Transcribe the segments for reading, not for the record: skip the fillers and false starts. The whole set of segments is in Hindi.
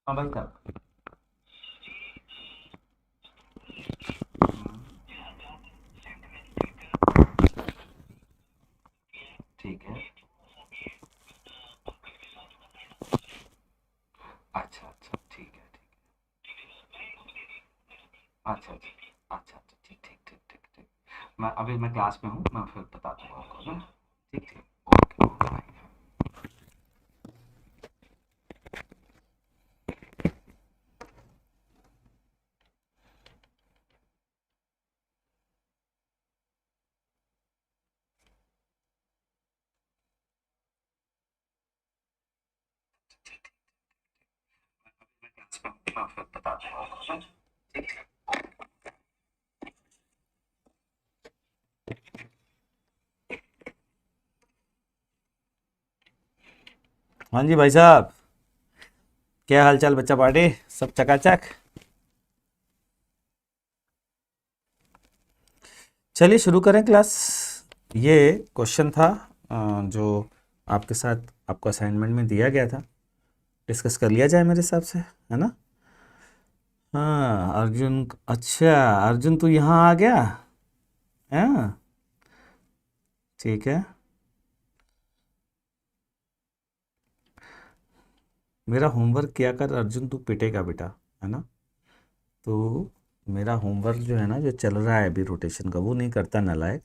हाँ भाई साहब। ठीक है। अच्छा अच्छा, ठीक है ठीक। अच्छा अच्छा अच्छा अच्छा, ठीक ठीक ठीक ठीक ठीक। मैं क्लास में हूँ, मैं फिर बता दूंगा आपको ना। ठीक ठीक, ओके ओके भाई। मैं क्लास में हूँ, मैं फिर बता दूंगा आपको ना। ठीक ठीक। हाँ जी भाई साहब, क्या हाल चाल बच्चा पार्टी, सब चकाचक। चलिए शुरू करें क्लास। ये क्वेश्चन था जो आपके साथ आपको असाइनमेंट में दिया गया था, डिस्कस कर लिया जाए मेरे हिसाब से, है ना। हाँ अर्जुन, अच्छा अर्जुन तू यहाँ आ गया। हाँ ठीक है। मेरा होमवर्क किया कर अर्जुन, तू पिटेगा बेटा, है ना। तो मेरा होमवर्क जो है ना, जो चल रहा है अभी रोटेशन का, वो नहीं करता नालायक,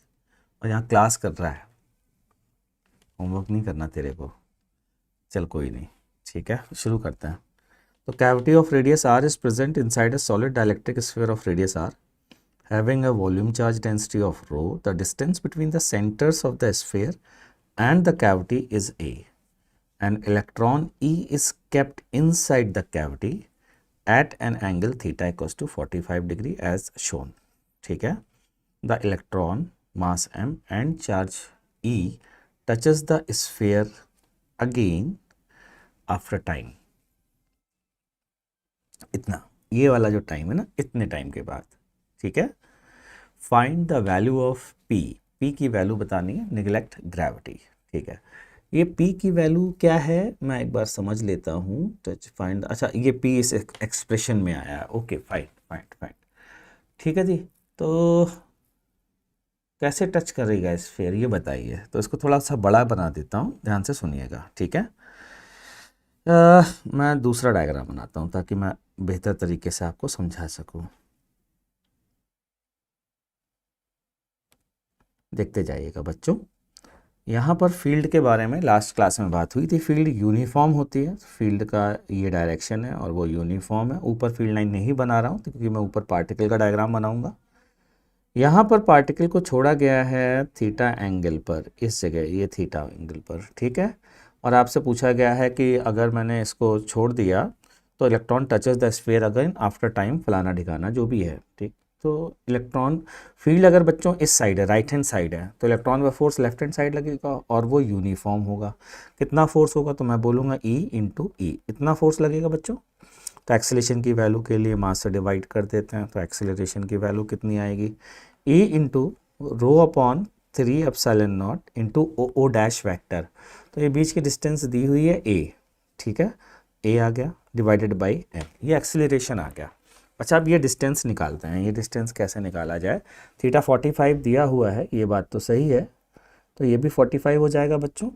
और यहाँ क्लास कर रहा है। होमवर्क नहीं करना तेरे को। चल कोई नहीं, ठीक है शुरू करते हैं। तो cavity of radius R is present inside a solid dielectric sphere of radius R having a volume charge density of rho. The distance between the centers of the sphere and the cavity is a. An electron E is kept inside the cavity at an angle theta equals to 45 degree as shown. ठीक है। The electron mass m and charge E touches the sphere again after time. इतना, ये वाला जो टाइम है ना, इतने टाइम के बाद। ठीक है। Find the value of P, P की वैल्यू बतानी है, निगलेक्ट ग्रेविटी। ठीक है। ये पी की वैल्यू क्या है, मैं एक बार समझ लेता हूँ। टच फाइंड, अच्छा ये पी इस एक्सप्रेशन में आया है। ओके फाइन फाइन फाइन, ठीक है जी। तो कैसे टच करेगा स्फीयर ये बताइए। तो इसको थोड़ा सा बड़ा बना देता हूँ, ध्यान से सुनिएगा, ठीक है। मैं दूसरा डायग्राम बनाता हूँ ताकि मैं बेहतर तरीके से आपको समझा सकूँ। देखते जाइएगा बच्चों। यहाँ पर फील्ड के बारे में लास्ट क्लास में बात हुई थी। फील्ड यूनिफॉर्म होती है, फील्ड का ये डायरेक्शन है और वो यूनिफॉर्म है। ऊपर फील्ड लाइन नहीं बना रहा हूँ क्योंकि मैं ऊपर पार्टिकल का डायग्राम बनाऊंगा। यहाँ पर पार्टिकल को छोड़ा गया है थीटा एंगल पर, इस जगह ये थीटा एंगल पर, ठीक है। और आपसे पूछा गया है कि अगर मैंने इसको छोड़ दिया तो electron touches the sphere again after time, फलाना ढिकाना जो भी है, ठीक। तो इलेक्ट्रॉन फील्ड अगर बच्चों इस साइड है, राइट हैंड साइड है, तो इलेक्ट्रॉन का फोर्स लेफ्ट हैंड साइड लगेगा और वो यूनिफॉर्म होगा। कितना फोर्स होगा, तो मैं बोलूँगा ई इंटू ई, इतना फोर्स लगेगा बच्चों। तो एक्सेलेरेशन की वैल्यू के लिए मास से डिवाइड कर देते हैं, तो एक्सेलरेशन की वैल्यू कितनी आएगी, E into rho upon 3 epsilon naught into O O dash vector. तो ये बीच की डिस्टेंस दी हुई है ए, ठीक है। ए आ गया डिवाइडेड बाई एम, ये एक्सेलरेशन आ गया। अच्छा अब ये डिस्टेंस निकालते हैं। ये डिस्टेंस कैसे निकाला जाए, थीटा 45 दिया हुआ है, ये बात तो सही है। तो ये भी 45 हो जाएगा बच्चों।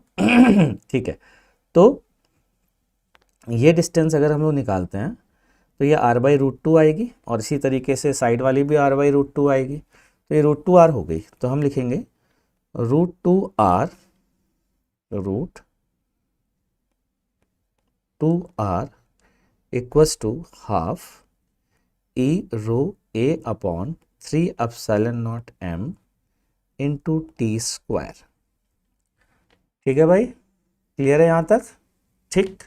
ठीक है। तो ये डिस्टेंस अगर हम लोग निकालते हैं तो ये r/√2 आएगी, और इसी तरीके से साइड वाली भी r/√2 आएगी। तो ये √2r हो गई। तो हम लिखेंगे √2r, √2r equals to half E rho A upon 3 epsilon naught m into T square. ठीक है भाई, क्लियर है यहाँ तक, ठीक।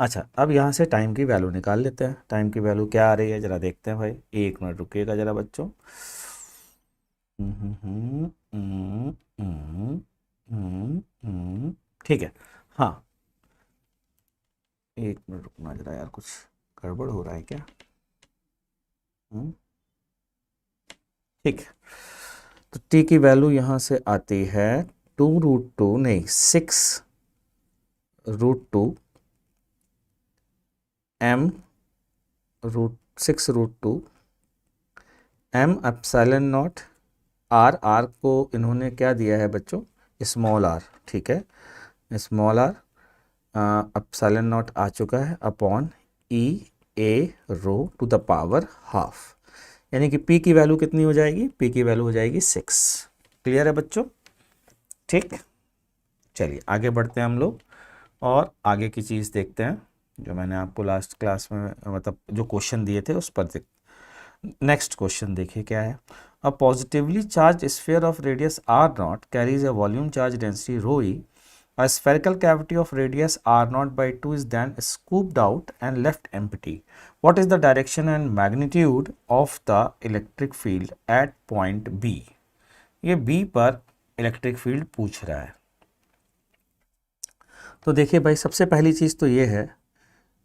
अच्छा अब यहाँ से टाइम की वैल्यू निकाल लेते हैं। टाइम की वैल्यू क्या आ रही है जरा देखते हैं भाई, 1 मिनट रुकिएगा जरा बच्चों। ठीक है। हाँ 1 मिनट रुकना जरा यार, कुछ गड़बड़ हो रहा है क्या। हम्म, ठीक है। तो टी की वैल्यू यहाँ से आती है 2√2 नहीं 6√2 m 6√2 m epsilon not r को इन्होंने क्या दिया है बच्चों, स्मॉल r, ठीक है, स्मॉल r एप्सिलॉन नॉट आ चुका है upon e a rho to the power half, यानी कि p की वैल्यू कितनी हो जाएगी, p की वैल्यू हो जाएगी 6। क्लियर है बच्चों, ठीक। चलिए आगे बढ़ते हैं हम लोग और आगे की चीज़ देखते हैं जो मैंने आपको लास्ट क्लास में मतलब जो क्वेश्चन दिए थे उस पर नेक्स्ट क्वेश्चन देखिए क्या है। A positively charge sphere of radius r not carries a volume charge density row E. A spherical cavity of radius r0 by 2 is then scooped out and left empty. What is the direction and magnitude of the electric field at point B? ये B पर इलेक्ट्रिक फील्ड पूछ रहा है। तो देखिए भाई, सबसे पहली चीज़ तो ये है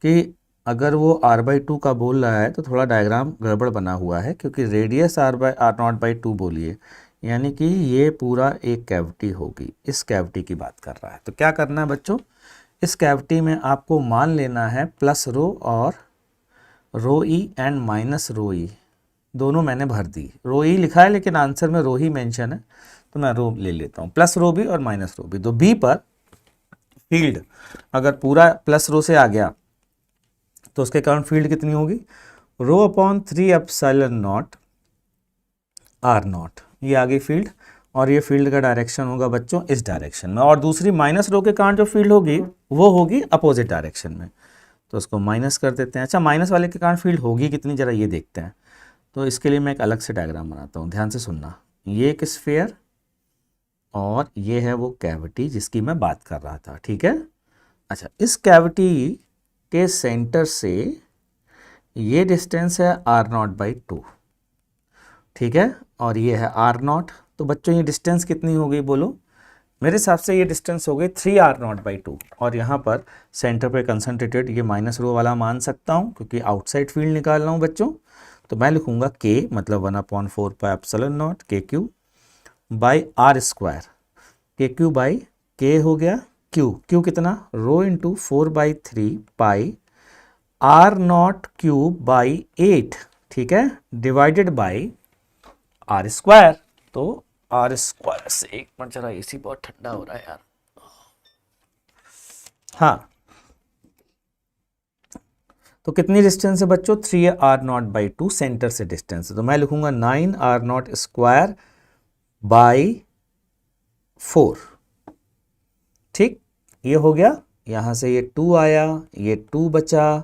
कि अगर वो r/2 का बोल रहा है तो थोड़ा डायग्राम गड़बड़ बना हुआ है, क्योंकि रेडियस r0/2 बोलिए, यानी कि ये पूरा एक कैविटी होगी, इस कैविटी की बात कर रहा है। तो क्या करना है बच्चों, इस कैविटी में आपको मान लेना है प्लस रो और रो ई एंड माइनस रो ई, दोनों मैंने भर दी। रो ई लिखा है लेकिन आंसर में रो ही मेंशन है, तो मैं रो ले लेता हूँ, प्लस रो भी और माइनस रो भी। तो बी पर फील्ड अगर पूरा प्लस रो से आ गया तो उसके कारण फील्ड कितनी होगी, रो अपॉन 3 एप्सिलॉन नॉट r0, ये आ गई फील्ड, और ये फील्ड का डायरेक्शन होगा बच्चों इस डायरेक्शन में, और दूसरी माइनस रो के कारण जो फील्ड होगी वो होगी अपोजिट डायरेक्शन में, तो उसको माइनस कर देते हैं। अच्छा, माइनस वाले के कारण फील्ड होगी कितनी, जरा ये देखते हैं। तो इसके लिए मैं एक अलग से डायग्राम बनाता हूँ, ध्यान से सुनना। ये एक स्फीयर और ये है वो कैविटी जिसकी मैं बात कर रहा था, ठीक है। अच्छा, इस कैविटी के सेंटर से ये डिस्टेंस है r0/2, ठीक है, और ये है r0। तो बच्चों ये डिस्टेंस कितनी हो गई बोलो, मेरे हिसाब से ये डिस्टेंस हो गई 3r0/2, और यहाँ पर सेंटर पे कंसंट्रेटेड ये माइनस रो वाला मान सकता हूँ क्योंकि आउटसाइड फील्ड निकाल रहा हूँ बच्चों। तो मैं लिखूँगा k मतलब 1/4πε0 KQ by r², KQ by k हो गया Q कितना, रो इंटू 4/3 पाई r0³/8, ठीक है, डिवाइडेड बाई r²। तो r² से एक मिनट, जरा एसी बहुत ठंडा हो रहा है यार। हाँ, तो कितनी डिस्टेंस है बच्चों, 3r0/2 सेंटर से डिस्टेंस है, तो मैं लिखूंगा 9r0²/4, ठीक। ये हो गया, यहाँ से ये 2 आया, ये 2 बचा,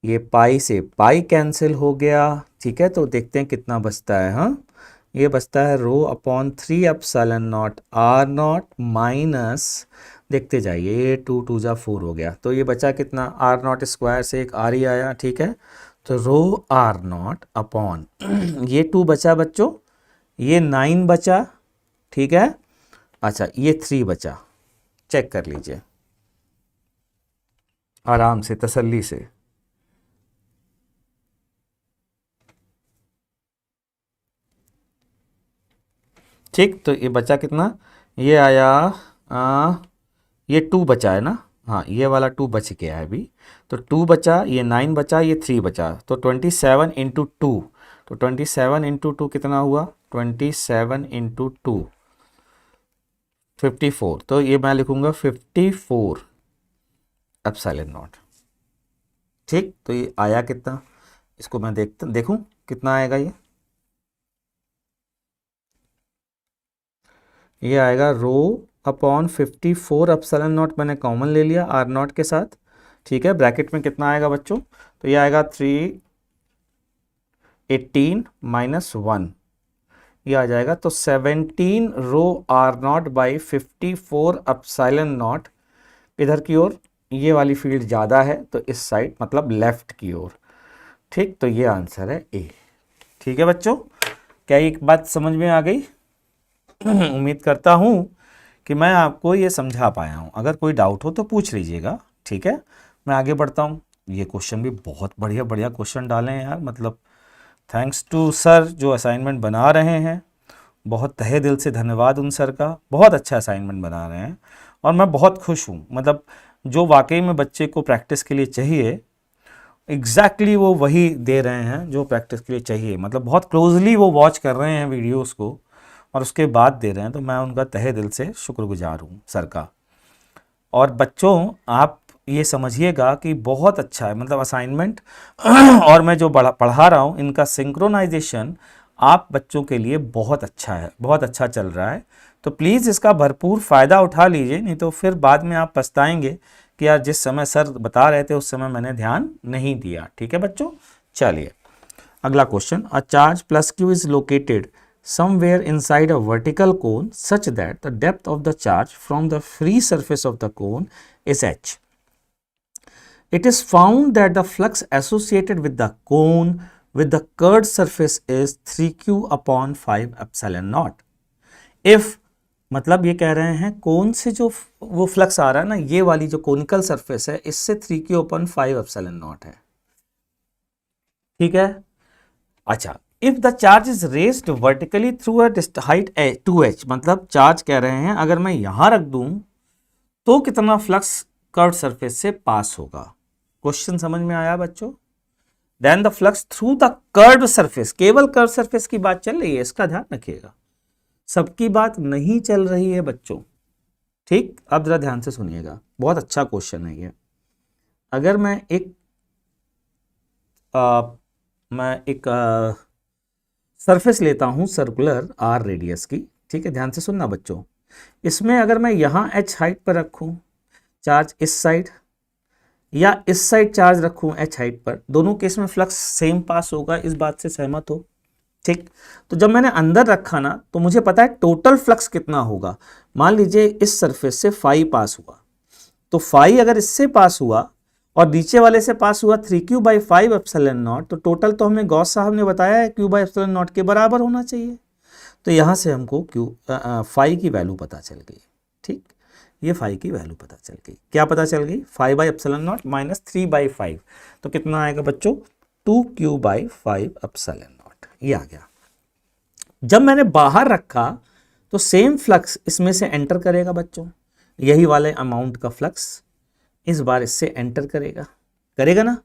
ये पाई से पाई कैंसिल हो गया, ठीक है। तो देखते हैं कितना बचता है। हाँ, ये बचता है रो upon 3 epsilon not r0 minus, देखते जाइए, ये 2 2 जा 4 हो गया, तो ये बचा कितना, r0² से एक r ही आया, ठीक है। तो रो r0 अपॉन ये 2 बचा बच्चों, ये 9 बचा, ठीक है। अच्छा, ये 3 बचा, चेक कर लीजिए आराम से, तसल्ली से। ठीक, तो ये बचा कितना, ये आया ये 2 बचा है ना, हाँ ये वाला 2 बच गया है अभी, तो 2 बचा, ये 9 बचा, ये 3 बचा, तो 27 इंटू 2, तो 27 इंटू 2 कितना हुआ, 27 इंटू 2 54, तो ये मैं लिखूंगा 54 एप्सिलॉन नॉट, ठीक। तो ये आया कितना, इसको मैं देखूं कितना आएगा, ये आएगा रो अपॉन 54 एप्सिलॉन नॉट, मैंने कॉमन ले लिया r0 के साथ, ठीक है। ब्रैकेट में कितना आएगा बच्चों, तो ये आएगा 318 माइनस 1, ये आ जाएगा, तो 17 रो r0/54 एप्सिलॉन नॉट, इधर की ओर ये वाली फील्ड ज़्यादा है तो इस साइड मतलब लेफ्ट की ओर, ठीक। तो ये आंसर है ए, ठीक है बच्चों। क्या एक बात समझ में आ गई? उम्मीद करता हूँ कि मैं आपको ये समझा पाया हूँ, अगर कोई डाउट हो तो पूछ लीजिएगा, ठीक है। मैं आगे बढ़ता हूँ। ये क्वेश्चन भी बहुत बढ़िया बढ़िया क्वेश्चन डाले हैं यार, मतलब थैंक्स टू सर जो असाइनमेंट बना रहे हैं, बहुत तहे दिल से धन्यवाद उन सर का, बहुत अच्छा असाइनमेंट बना रहे हैं और मैं बहुत खुश हूँ। मतलब जो वाकई में बच्चे को प्रैक्टिस के लिए चाहिए एग्जैक्टली वो वही दे रहे हैं जो प्रैक्टिस के लिए चाहिए, मतलब बहुत क्लोजली वो वॉच कर रहे हैं वीडियोस को और उसके बाद दे रहे हैं, तो मैं उनका तहे दिल से शुक्रगुजार हूँ सर का। और बच्चों आप ये समझिएगा कि बहुत अच्छा है, मतलब असाइनमेंट और मैं जो पढ़ा रहा हूँ इनका सिंक्रोनाइजेशन आप बच्चों के लिए बहुत अच्छा है, बहुत अच्छा चल रहा है। तो प्लीज़ इसका भरपूर फ़ायदा उठा लीजिए, नहीं तो फिर बाद में आप पछताएंगे कि यार जिस समय सर बता रहे थे उस समय मैंने ध्यान नहीं दिया। ठीक है बच्चों, चलिए अगला question. A charge plus Q is located somewhere inside a vertical cone such that the depth of the charge from the free surface of the cone is h. It is found that the flux associated with the cone with the curved surface is 3q upon 5 epsilon naught. If मतलब ये कह रहे हैं कोन से जो वो फ्लक्स आ रहा है ना, ये वाली जो कोनिकल सरफेस है, इससे 3q upon 5 epsilon naught है। ठीक है, अच्छा, if the charge is raised vertically through a height 2h, मतलब चार्ज कह रहे हैं अगर मैं यहां रख दूं तो कितना फ्लक्स कर्व सरफेस से पास होगा। क्वेश्चन समझ में आया बच्चों? Then the flux through the curve surface, केवल कर्व सरफेस की बात चल रही है, इसका ध्यान रखिएगा, सबकी बात नहीं चल रही है बच्चों। ठीक, अब जरा ध्यान से सुनिएगा, बहुत अच्छा क्वेश्चन है ये। अगर मैं एक सरफेस लेता हूं सर्कुलर r रेडियस की, ठीक है, ध्यान से सुनना बच्चों। इसमें अगर मैं यहां h हाइट पर रखूं चार्ज इस साइड, या इस साइड चार्ज रखूं h हाइट पर, दोनों केस में फ्लक्स सेम पास होगा, इस बात से सहमत हो? ठीक, तो जब मैंने अंदर रखा ना तो मुझे पता है टोटल फ्लक्स कितना होगा। मान लीजिए इस सरफेस से फाई पास हुआ, तो फाई अगर इससे पास हुआ और नीचे वाले से पास हुआ 3q/5 एप्सिलॉन नॉट, तो टोटल तो हमें गॉस साहब ने बताया है q/एप्सिलॉन नॉट के बराबर होना चाहिए। तो यहाँ से हमको फाई की वैल्यू पता चल गई। ठीक, ये फाई की वैल्यू पता चल गई। क्या पता चल गई? 5/एप्सिलॉन नॉट माइनस 3/5, तो कितना आएगा बच्चों? 2q/5 एप्सिलॉन नॉट, ये आ गया। जब मैंने बाहर रखा तो सेम फ्लक्स इसमें से एंटर करेगा बच्चों, यही वाले अमाउंट का फ्लक्स इस बार इससे एंटर करेगा ना,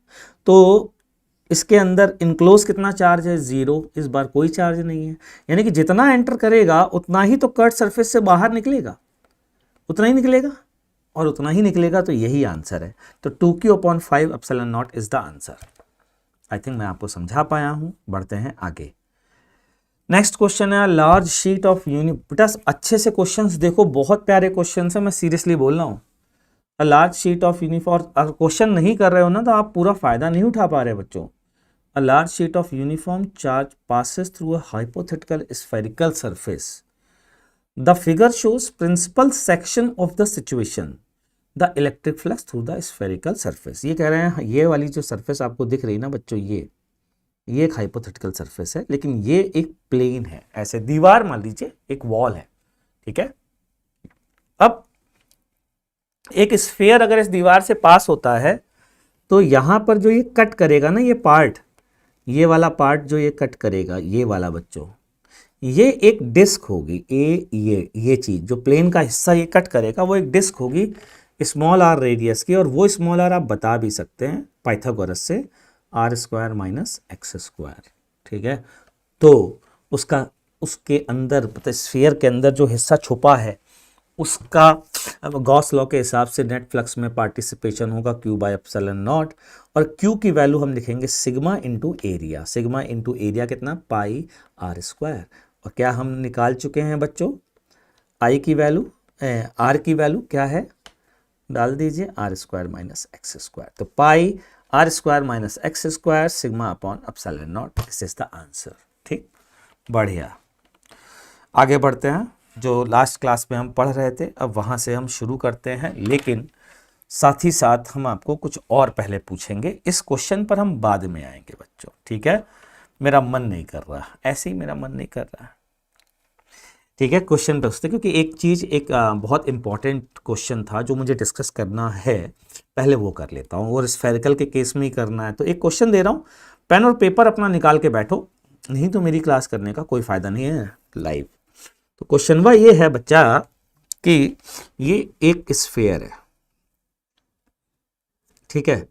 तो इसके अंदर इनक्लोज कितना चार्ज है? 0, इस बार कोई चार्ज नहीं है। यानी कि जितना एंटर करेगा उतना ही तो कट सरफेस से बाहर निकलेगा, उतना ही निकलेगा और उतना ही निकलेगा, तो यही आंसर है। तो 2q/5 epsilon not is the answer. I think मैं आपको समझा पाया हूं। बढ़ते हैं आगे। नेक्स्ट क्वेश्चन है लार्ज शीट ऑफ बेटा अच्छे से क्वेश्चंस देखो, बहुत प्यारे क्वेश्चंस है, मैं सीरियसली बोल रहा हूँ। A large sheet of uniform, अगर क्वेश्चन नहीं कर रहे हो ना तो आप पूरा फायदा नहीं उठा पा रहे बच्चों। A large sheet of uniform charge passes through a hypothetical spherical surface. The figure shows principal section of the situation. The electric flux through the spherical surface. ये कह रहे हैं ये वाली जो सरफेस आपको दिख रही है ना बच्चों, ये एक हाइपोथेटिकल सरफेस है, लेकिन ये एक प्लेन है, ऐसे दीवार मान लीजिए एक वॉल है। ठीक है, अब एक स्फीयर अगर इस दीवार से पास होता है तो यहां पर जो ये कट करेगा ना, ये पार्ट, ये वाला पार्ट जो ये कट करेगा, ये वाला बच्चों, ये एक डिस्क होगी। ये चीज जो प्लेन का हिस्सा ये कट करेगा वो एक डिस्क होगी स्मॉल r रेडियस की, और वो स्मॉल r आप बता भी सकते हैं पाइथागोरस से, r² माइनस x²। ठीक है, तो उसके अंदर स्फीयर के अंदर जो हिस्सा छुपा है उसका गॉस लॉ के हिसाब से नेट फ्लक्स में पार्टिसिपेशन होगा q/एप्सिलॉन नॉट, और q की वैल्यू हम लिखेंगे sigma into area. Sigma into area कितना? πr²। और क्या हम निकाल चुके हैं बच्चों? i की वैल्यू, r की वैल्यू क्या है? डाल दीजिए r² माइनस x²। तो πr² minus x² sigma upon epsilon not, this is the answer. ठीक, बढ़िया, आगे बढ़ते हैं। जो लास्ट क्लास में हम पढ़ रहे थे अब वहाँ से हम शुरू करते हैं, लेकिन साथ ही साथ हम आपको कुछ और पहले पूछेंगे। इस क्वेश्चन पर हम बाद में आएंगे बच्चों। ठीक है, मेरा मन नहीं कर रहा, ऐसे ही मेरा मन नहीं कर रहा। ठीक है, क्वेश्चन पे उससे, क्योंकि एक चीज़, एक बहुत इंपॉर्टेंट क्वेश्चन था जो मुझे डिस्कस करना है, पहले वो कर लेता हूँ, और स्फेरिकल के केस में ही करना है। तो एक क्वेश्चन दे रहा हूँ, पेन और पेपर अपना निकाल के बैठो, नहीं तो मेरी क्लास करने का कोई फ़ायदा नहीं है लाइव। तो क्वेश्चन वह ये है बच्चा कि ये एक स्फीयर है, ठीक है,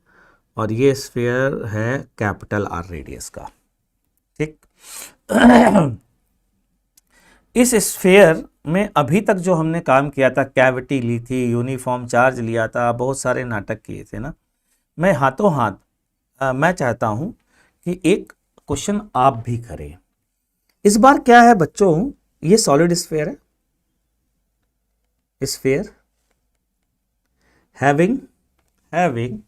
और ये स्फीयर है कैपिटल आर रेडियस का। ठीक। इस स्फीयर में अभी तक जो हमने काम किया था, कैविटी ली थी, यूनिफॉर्म चार्ज लिया था, बहुत सारे नाटक किए थे ना, मैं हाथों हाथ मैं चाहता हूं कि एक क्वेश्चन आप भी करें। इस बार क्या है बच्चों, ये सॉलिड स्फीयर है, sphere having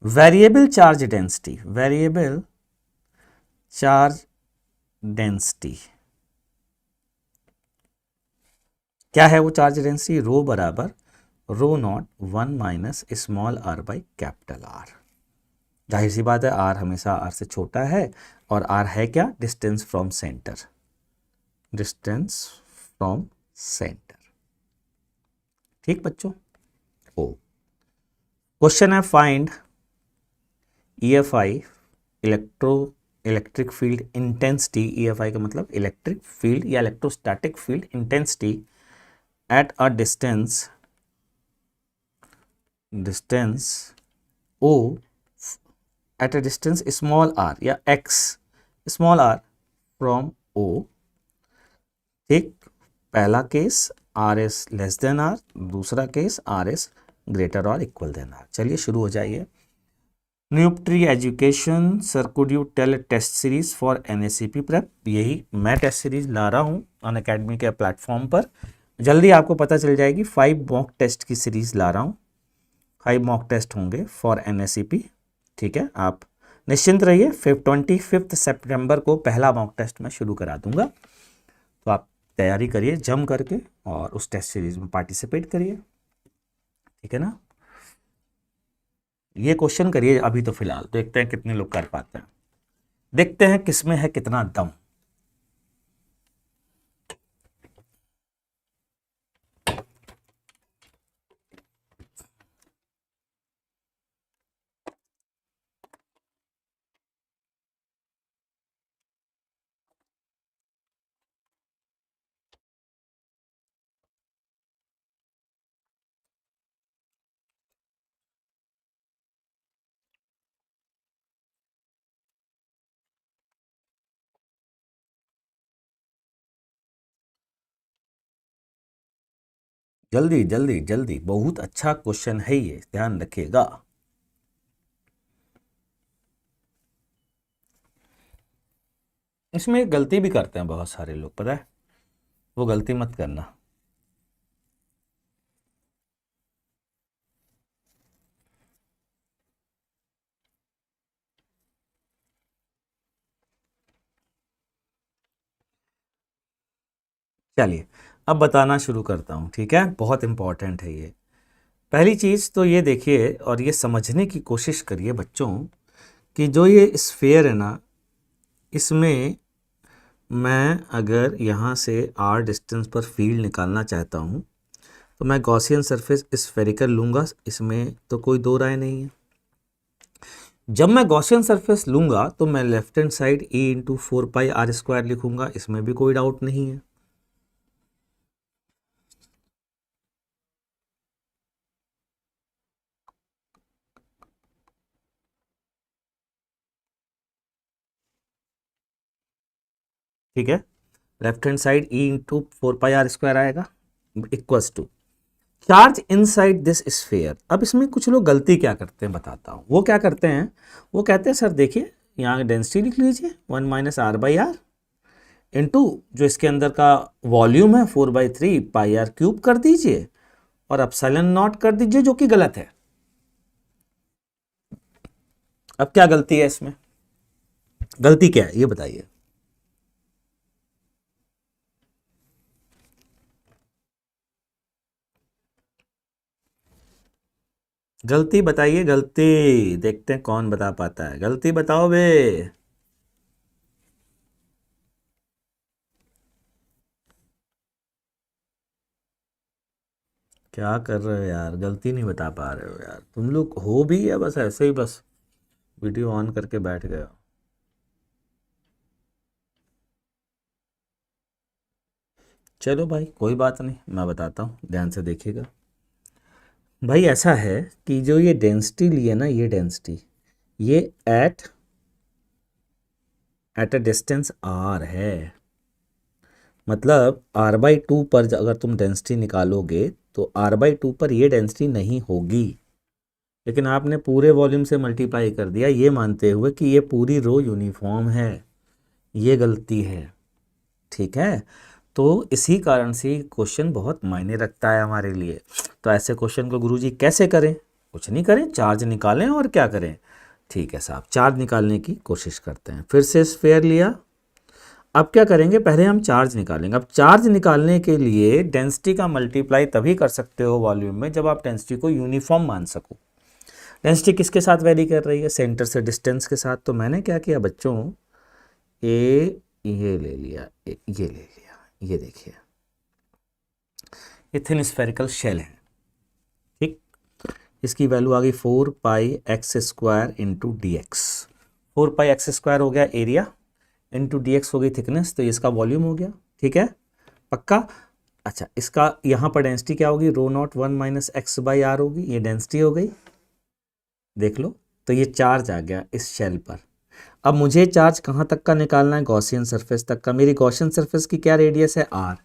variable charge density, variable charge density. क्या है वो चार्ज डेंसिटी? रो बराबर rho naught 1 minus small R by capital R. जाहिर सी बात है आर हमेशा आर से छोटा है, और आर है क्या? Distance from centre, distance from centre. ठीक बच्चों। ओ क्वेश्चन है find EFI, electric field intensity. EFI का मतलब इलेक्ट्रिक फील्ड या electrostatic field intensity at a distance O, at a distance small r या x small r from O। ठीक। पहला case RS less than R, दूसरा केस RS ग्रेटर और इक्वल देन R। चलिए शुरू हो जाइए। Nutri education sir, could you tell test series for NACP prep. यही मैं टेस्ट सीरीज ला रहा हूँ अनअकैडमी के प्लेटफॉर्म पर। जल्दी आपको पता चल जाएगी। 5 मॉक टेस्ट की सीरीज ला रहा हूँ, 5 मॉक टेस्ट होंगे फॉर NACP। ठीक है, आप निश्चिंत रहिए। 25 सितंबर को पहला मॉक टेस्ट मैं शुरू करा दूंगा, तो आप तैयारी करिए जम करके और उस टेस्ट सीरीज में पार्टिसिपेट करिए। ठीक है ना। ये क्वेश्चन करिए अभी, तो फिलहाल देखते हैं कितने लोग कर पाते हैं, देखते हैं किसमें है कितना दम। जल्दी जल्दी जल्दी, बहुत अच्छा क्वेश्चन है ये, ध्यान रखिएगा। इसमें एक गलती भी करते हैं बहुत सारे लोग, पता है, वो गलती मत करना। चलिए अब बताना शुरू करता हूँ। ठीक है, बहुत इंपॉर्टेंट है ये। पहली चीज़ तो ये देखिए और ये समझने की कोशिश करिए बच्चों कि जो ये स्फीयर है ना, इसमें मैं अगर यहाँ से r डिस्टेंस पर फील्ड निकालना चाहता हूँ तो मैं गॉसियन सरफेस स्फेरिकल लूँगा, इसमें तो कोई दो राय नहीं है। जब मैं गॉसियन सरफेस लूँगा तो मैं left hand side E into 4πr² लिखूँगा, इसमें भी कोई डाउट नहीं है। ठीक है, left hand side E into 4πr² आएगा, equals to charge inside this sphere. अब इसमें कुछ लोग गलती क्या करते हैं बताता हूँ। वो क्या करते हैं, वो कहते हैं सर देखिए यहाँ डेंसिटी लिख लीजिए 1 माइनस r/r इंटू जो इसके अंदर का वॉल्यूम है 4/3πr³ कर दीजिए और एप्सिलॉन नॉट कर दीजिए, जो कि गलत है। अब क्या गलती है इसमें, गलती क्या है ये बताइए। गलती बताइए, गलती देखते हैं कौन बता पाता है। गलती बताओ बे। क्या कर रहे हो यार, गलती नहीं बता पा रहे हो यार तुम लोग, हो भी या बस ऐसे ही बस वीडियो ऑन करके बैठ गए हो। चलो भाई कोई बात नहीं, मैं बताता हूँ, ध्यान से देखिएगा। भाई ऐसा है कि जो ये डेंसिटी ली है ना, ये डेंसिटी ये एट अ डिस्टेंस r है। मतलब r/2 पर अगर तुम डेंसिटी निकालोगे तो r/2 पर ये डेंसिटी नहीं होगी, लेकिन आपने पूरे वॉल्यूम से मल्टीप्लाई कर दिया ये मानते हुए कि ये पूरी रो यूनिफॉर्म है। ये गलती है, ठीक है। तो इसी कारण से क्वेश्चन बहुत मायने रखता है हमारे लिए। तो ऐसे क्वेश्चन को गुरुजी कैसे करें? कुछ नहीं करें, चार्ज निकालें और क्या करें। ठीक है साहब, चार्ज निकालने की कोशिश करते हैं। फिर से स्फीयर लिया, अब क्या करेंगे, पहले हम चार्ज निकालेंगे। अब चार्ज निकालने के लिए डेंसिटी का मल्टीप्लाई तभी कर सकते हो वॉल्यूम में जब आप डेंसिटी को यूनिफॉर्म मान सको। डेंसिटी किसके साथ वेरी कर रही है? सेंटर से डिस्टेंस के साथ। तो मैंने क्या किया बच्चों, ये ले लिया, ये ले लिया। ये देखिए, ये थिन स्फेरिकल शेल है, ठीक। इसकी वैल्यू आ गई 4πx² into D x. 4πx² हो गया एरिया, इंटू डी एक्स हो गई थिकनेस, तो इसका वॉल्यूम हो गया, ठीक है, पक्का। अच्छा, इसका यहाँ पर डेंसिटी क्या होगी? ρ01 - x/r होगी, ये डेंसिटी हो गई, देख लो। तो ये चार्ज आ गया इस शेल पर। अब मुझे चार्ज कहाँ तक का निकालना है? गॉसियन सरफेस तक का। मेरी गॉसियन सरफेस की क्या रेडियस है? r।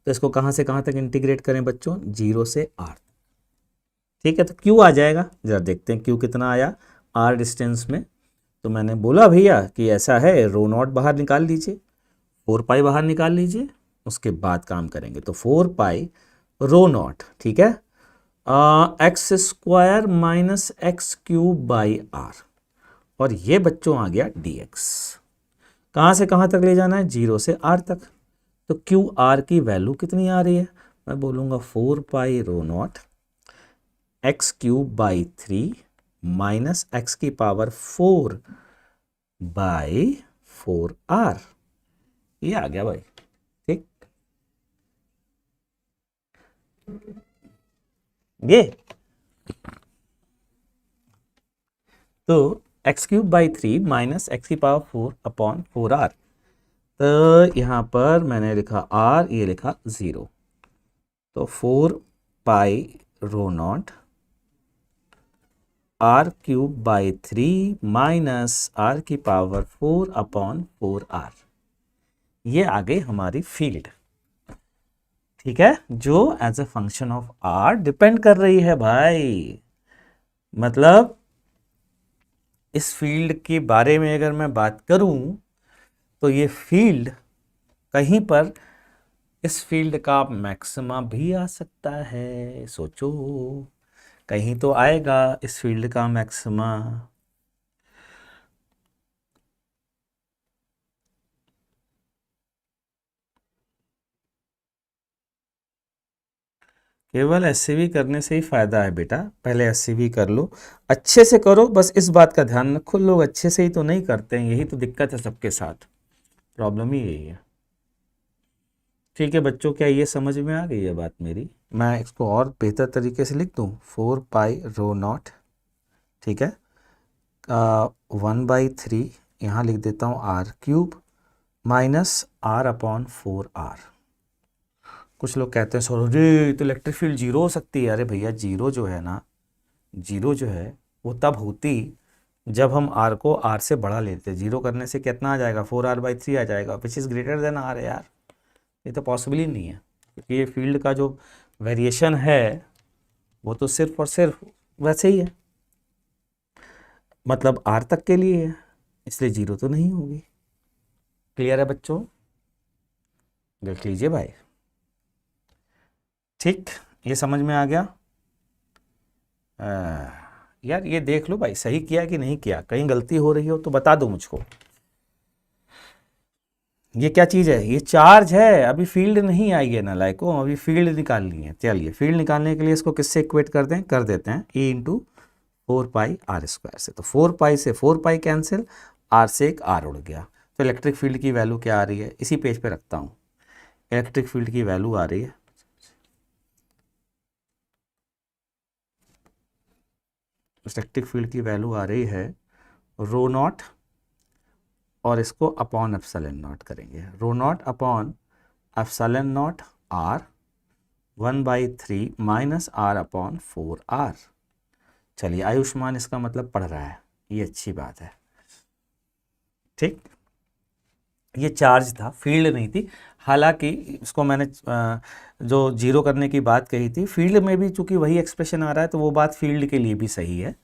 तो इसको कहाँ से कहाँ तक इंटीग्रेट करें बच्चों? 0 से r, ठीक है। तो q आ जाएगा, जरा देखते हैं q कितना आया r डिस्टेंस में। तो मैंने बोला भैया कि ऐसा है, ρ0 बाहर निकाल लीजिए, 4π बाहर निकाल लीजिए, उसके बाद काम करेंगे। तो 4π ρ0, ठीक है, x² - x³/r, और ये बच्चों आ गया dx। कहाँ से कहाँ तक ले जाना है? 0 से r तक। तो QR की वैल्यू कितनी आ रही है? मैं बोलूँगा 4π ρ0 x³/3 माइनस x⁴/4r। ये आ गया भाई, ठीक। ये तो x³/3 माइनस x⁴/4r। तो यहाँ पर मैंने लिखा r, ये लिखा 0। तो 4π ρ0 r³/3 माइनस r⁴/4r। ये आ गई हमारी फील्ड, ठीक है, जो as a function of r depend कर रही है भाई। मतलब इस फील्ड के बारे में अगर मैं बात करूं तो ये फील्ड कहीं पर, इस फील्ड का मैक्सिमा भी आ सकता है। सोचो, कहीं तो आएगा इस फील्ड का मैक्सिमा। केवल एससीवी करने से ही फायदा है बेटा। पहले एससीवी कर लो, अच्छे से करो, बस इस बात का ध्यान रखो, लोग अच्छे से ही तो नहीं करते हैं, यही तो दिक्कत है सबके साथ, प्रॉब्लम ही यही है। ठीक है बच्चों, क्या ये समझ में आ गई है बात मेरी? मैं इसको और बेहतर तरीके से लिख दूँ, 4π ρ0, ठीक है, 1/3 यहाँ लिख देता हूँ r³ माइनस r/4r। कुछ लोग कहते हैं सर रे तो इलेक्ट्रिक फील्ड जीरो हो सकती है। अरे भैया, जीरो जो है ना, जीरो जो है वो तब होती जब हम r को r से बढ़ा लेते। जीरो करने से कितना आ जाएगा? 4r/3 आ जाएगा, which is greater than r है यार। ये तो पॉसिबल ही नहीं है, क्योंकि ये फील्ड का जो वेरिएशन है वो तो सिर्फ और सिर्फ वैसे ही है, मतलब r तक के लिए है, इसलिए जीरो तो नहीं होगी। क्लियर है बच्चों? देख लीजिए भाई, ठीक, ये समझ में आ गया? यार ये देख लो भाई, सही किया कि नहीं किया, कहीं गलती हो रही हो तो बता दो मुझको। ये क्या चीज़ है? ये चार्ज है, अभी फील्ड नहीं आई है ना लाइको, अभी फील्ड निकालनी है। चलिए, फील्ड निकालने के लिए इसको किससे इक्वेट कर दें? कर देते हैं E इंटू 4πr² से। तो 4π से 4π कैंसिल, r से एक r उड़ गया। तो इलेक्ट्रिक फील्ड की वैल्यू क्या आ रही है? इसी पेज पे रखता हूँ। इलेक्ट्रिक फील्ड की वैल्यू आ रही है, इलेक्ट्रिक फील्ड की वैल्यू आ रही है ρ0, और इसको अपॉन ε0 करेंगे। ρ0 अपॉन ε0 r 1/3 माइनस r/4r। चलिए, आयुष्मान इसका मतलब पढ़ रहा है, ये अच्छी बात है। ठीक, ये चार्ज था, फील्ड नहीं थी। हालांकि इसको मैंने जो जीरो करने की बात कही थी, फील्ड में भी चूंकि वही एक्सप्रेशन आ रहा है तो वो बात फील्ड के लिए भी सही है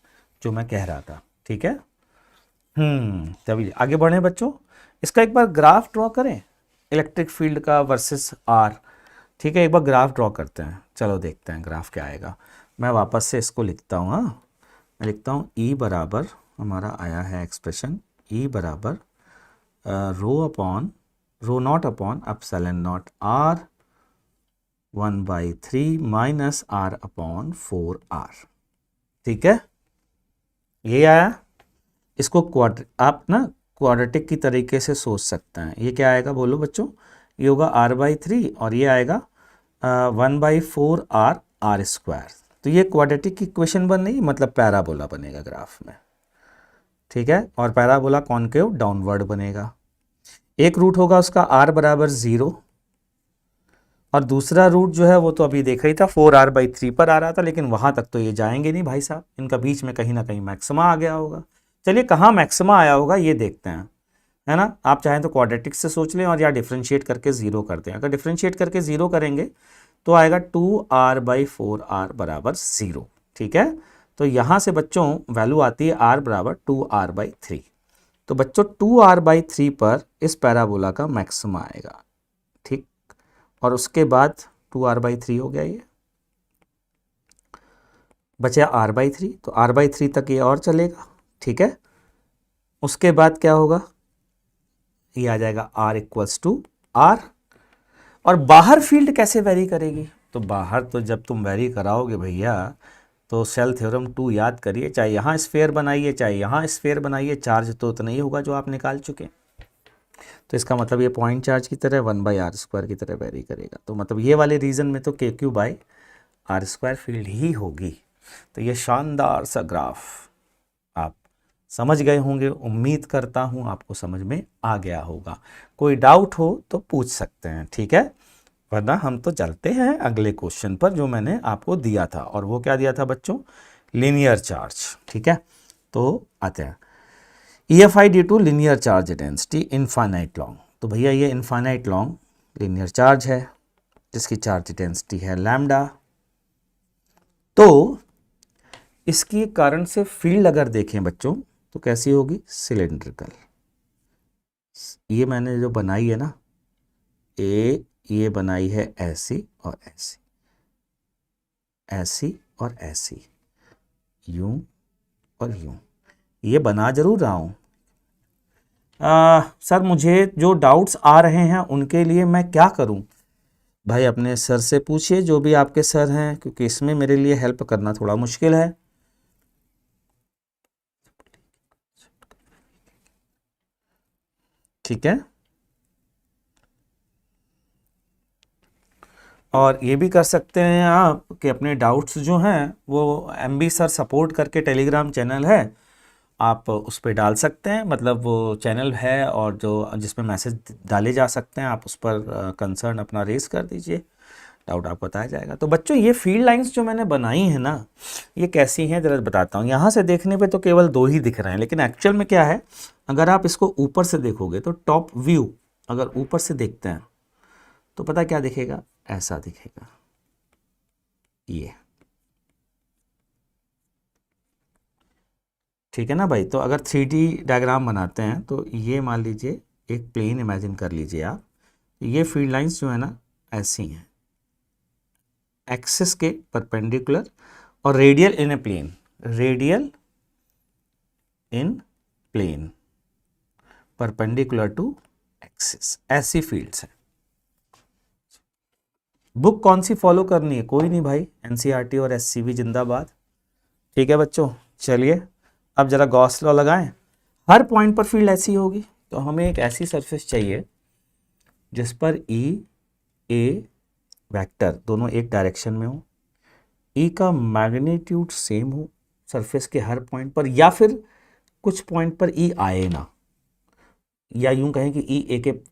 जो मैं कह रहा था। ठीक है, तभी आगे बढ़े बच्चों। इसका एक बार ग्राफ ड्रॉ करें, इलेक्ट्रिक फील्ड का वर्सेस आर। ठीक है, एक बार ग्राफ ड्रॉ करते हैं, चलो देखते हैं ग्राफ क्या आएगा। मैं वापस से इसको लिखता हूँ। हाँ, मैं लिखता हूँ ई बराबर, हमारा आया है एक्सप्रेशन ई बराबर rho naught upon epsilon naught R 1/3 minus R upon 4r। ठीक है, ये आया। इसको आप ना क्वाड्रेटिक की तरीके से सोच सकते हैं। ये क्या आएगा बोलो बच्चों, ये होगा r/3 और ये आएगा 1/4r r स्क्वायर। तो ये क्वाड्रेटिक की इक्वेशन बन रही, मतलब पैराबोला बनेगा ग्राफ में। ठीक है, और पैराबोला कॉनकेव डाउनवर्ड बनेगा। एक रूट होगा उसका r बराबर 0 और दूसरा रूट जो है वो तो अभी देख रही था 4r/3 पर आ रहा था, लेकिन वहां तक तो ये जाएंगे नहीं भाई साहब, इनका बीच में कहीं ना कहीं मैक्सिमा आ गया होगा। चलिए कहाँ मैक्सिमा आया होगा ये देखते हैं, है ना। आप चाहें तो क्वाड्रेटिक से सोच लें और या डिफ्रेंशिएट करके 0 कर दें। अगर डिफ्रेंशिएट करके 0 करेंगे तो आएगा 2r/4r बराबर 0। ठीक है, तो यहाँ से बच्चों वैल्यू आती है r बराबर 2r/3। तो बच्चों 2r/3 पर इस पैराबोला का मैक्सिमा आएगा। ठीक, और उसके बाद 2r/3 हो गया, ये बचा r/3, तो r/3 तक ये और चलेगा। ठीक है, उसके बाद क्या होगा, ये आ जाएगा r इक्वल्स टू r। और बाहर फील्ड कैसे वेरी करेगी, तो बाहर तो जब तुम वेरी कराओगे भैया तो शेल थ्योरम 2 याद करिए, चाहे यहाँ स्फीयर बनाइए चाहे यहाँ स्फीयर बनाइए, चार्ज तो उतना ही होगा जो आप निकाल चुके। तो इसका मतलब ये पॉइंट चार्ज की तरह 1/r² की तरह वेरी करेगा। तो मतलब ये वाले रीजन में तो KQ/r² फील्ड ही होगी। तो ये शानदार सा ग्राफ आप समझ गए होंगे, उम्मीद करता हूँ आपको समझ में आ गया होगा। कोई डाउट हो तो पूछ सकते हैं, ठीक है, वरना हम तो चलते हैं अगले क्वेश्चन पर जो मैंने आपको दिया था। और वो क्या दिया था बच्चों, लीनियर चार्ज। ठीक है, तो आते हैं EFI due to linear charge density infinite long. तो भैया ये इनफाइनाइट लॉन्ग लीनियर चार्ज है जिसकी चार्ज डेंसिटी है लैम्डा। तो इसकी कारण से फील्ड अगर देखें बच्चों तो कैसी होगी, सिलेंड्रिकल। ये मैंने जो बनाई है ना, ये बनाई है ऐसी और ऐसी, ऐसी और ऐसी, यूं और यूं, ये बना जरूर रहा हूं। सर मुझे जो डाउट्स आ रहे हैं उनके लिए मैं क्या करूं, भाई अपने सर से पूछिए, जो भी आपके सर हैं, क्योंकि इसमें मेरे लिए हेल्प करना थोड़ा मुश्किल है। ठीक है, और ये भी कर सकते हैं आप कि अपने डाउट्स जो हैं वो MB सर सपोर्ट करके टेलीग्राम चैनल है, आप उस पर डाल सकते हैं। मतलब वो चैनल है और जो जिसमें मैसेज डाले जा सकते हैं, आप उस पर कंसर्न अपना रेस कर दीजिए, डाउट आपको बताया जाएगा। तो बच्चों ये फील्ड लाइंस जो मैंने बनाई है ना, ये कैसी हैं ज़रा बताता हूँ। यहाँ से देखने पे तो केवल 2 ही दिख रहे हैं, लेकिन एक्चुअल में क्या है, अगर आप इसको ऊपर से देखोगे तो टॉप व्यू अगर ऊपर से देखते हैं तो पता क्या दिखेगा, ऐसा दिखेगा ये। ठीक है ना भाई, तो अगर 3D डायग्राम बनाते हैं तो ये मान लीजिए एक प्लेन इमेजिन कर लीजिए आप, ये फील्ड लाइंस जो है ना ऐसी हैं, एक्सिस के परपेंडिकुलर और radial in a plane, radial in plane perpendicular to axis, ऐसी फील्ड्स हैं। बुक कौन सी फॉलो करनी है, कोई नहीं भाई, NCERT और SCB जिंदाबाद। ठीक है बच्चों, चलिए अब जरा गॉस लॉ लगाएं। हर पॉइंट पर फील्ड ऐसी होगी, तो हमें एक ऐसी सरफेस चाहिए जिस पर E A वेक्टर दोनों एक डायरेक्शन में हो, E का मैग्नीट्यूड सेम हो सरफेस के हर पॉइंट पर, या फिर कुछ पॉइंट पर E आए ना, या यूं कहें कि E